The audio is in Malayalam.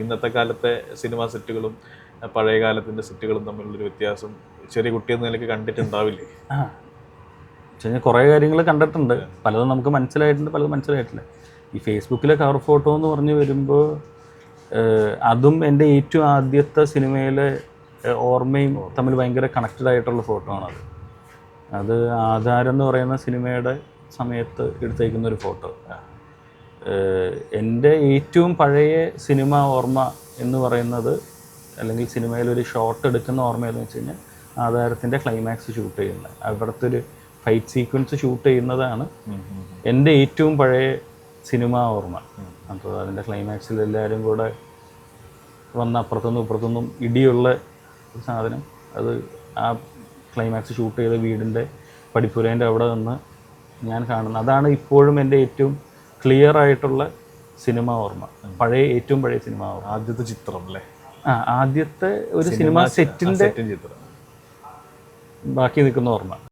ഇന്നത്തെ കാലത്തെ സിനിമാ സെറ്റുകളും പഴയ കാലത്തിൻ്റെ സെറ്റുകളും തമ്മിലുള്ളൊരു വ്യത്യാസം ചെറിയ കുട്ടിയെന്ന നിലയ്ക്ക് കണ്ടിട്ടുണ്ടാവില്ലേ? വെച്ചാൽ കുറേ കാര്യങ്ങൾ കണ്ടിട്ടുണ്ട്, പലതും നമുക്ക് മനസ്സിലായിട്ടുണ്ട്, പലതും മനസ്സിലായിട്ടില്ല. ഈ ഫേസ്ബുക്കിലെ കവർ ഫോട്ടോ എന്ന് പറഞ്ഞ് വരുമ്പോൾ അതും എൻ്റെ ഏറ്റവും ആദ്യത്തെ സിനിമയിലെ ഓർമ്മയും തമ്മിൽ ഭയങ്കര കണക്റ്റഡ് ആയിട്ടുള്ള ഫോട്ടോ ആണത്. അത് ആധാരം എന്ന് പറയുന്ന സിനിമയുടെ സമയത്ത് എടുത്തേക്കുന്ന ഒരു ഫോട്ടോ. എൻ്റെ ഏറ്റവും പഴയ സിനിമ ഓർമ്മ എന്ന് പറയുന്നത്, അല്ലെങ്കിൽ സിനിമയിലൊരു ഷോട്ട് എടുക്കുന്ന ഓർമ്മയെന്ന് വെച്ച് കഴിഞ്ഞാൽ ആധാരത്തിൻ്റെ ക്ലൈമാക്സ് ഷൂട്ട് ചെയ്യുന്നത്, അവിടുത്തെ ഒരു ഫൈറ്റ് സീക്വൻസ് ഷൂട്ട് ചെയ്യുന്നതാണ് എൻ്റെ ഏറ്റവും പഴയ സിനിമ ഓർമ്മ. അപ്പോൾ അതിൻ്റെ ക്ലൈമാക്സിൽ എല്ലാവരും കൂടെ വന്ന് അപ്പുറത്തുനിന്നും ഇപ്പുറത്തുനിന്നും ഇടിയുള്ള ഒരു സാധനം, അത് ആ ക്ലൈമാക്സ് ഷൂട്ട് ചെയ്ത വീടിൻ്റെ പടിപ്പുരേൻ്റെ അവിടെ നിന്ന് ഞാൻ കാണുന്നത്. അതാണ് ഇപ്പോഴും എൻ്റെ ഏറ്റവും ക്ലിയർ ആയിട്ടുള്ള സിനിമ ഓർമ്മ, ഏറ്റവും പഴയ സിനിമ ഓർമ്മ. ആദ്യത്തെ ചിത്രം അല്ലേ? ആദ്യത്തെ ഒരു സിനിമ സെറ്റിൻ്റെ ചിത്രം ബാക്കി നിൽക്കുന്ന ഓർമ്മ.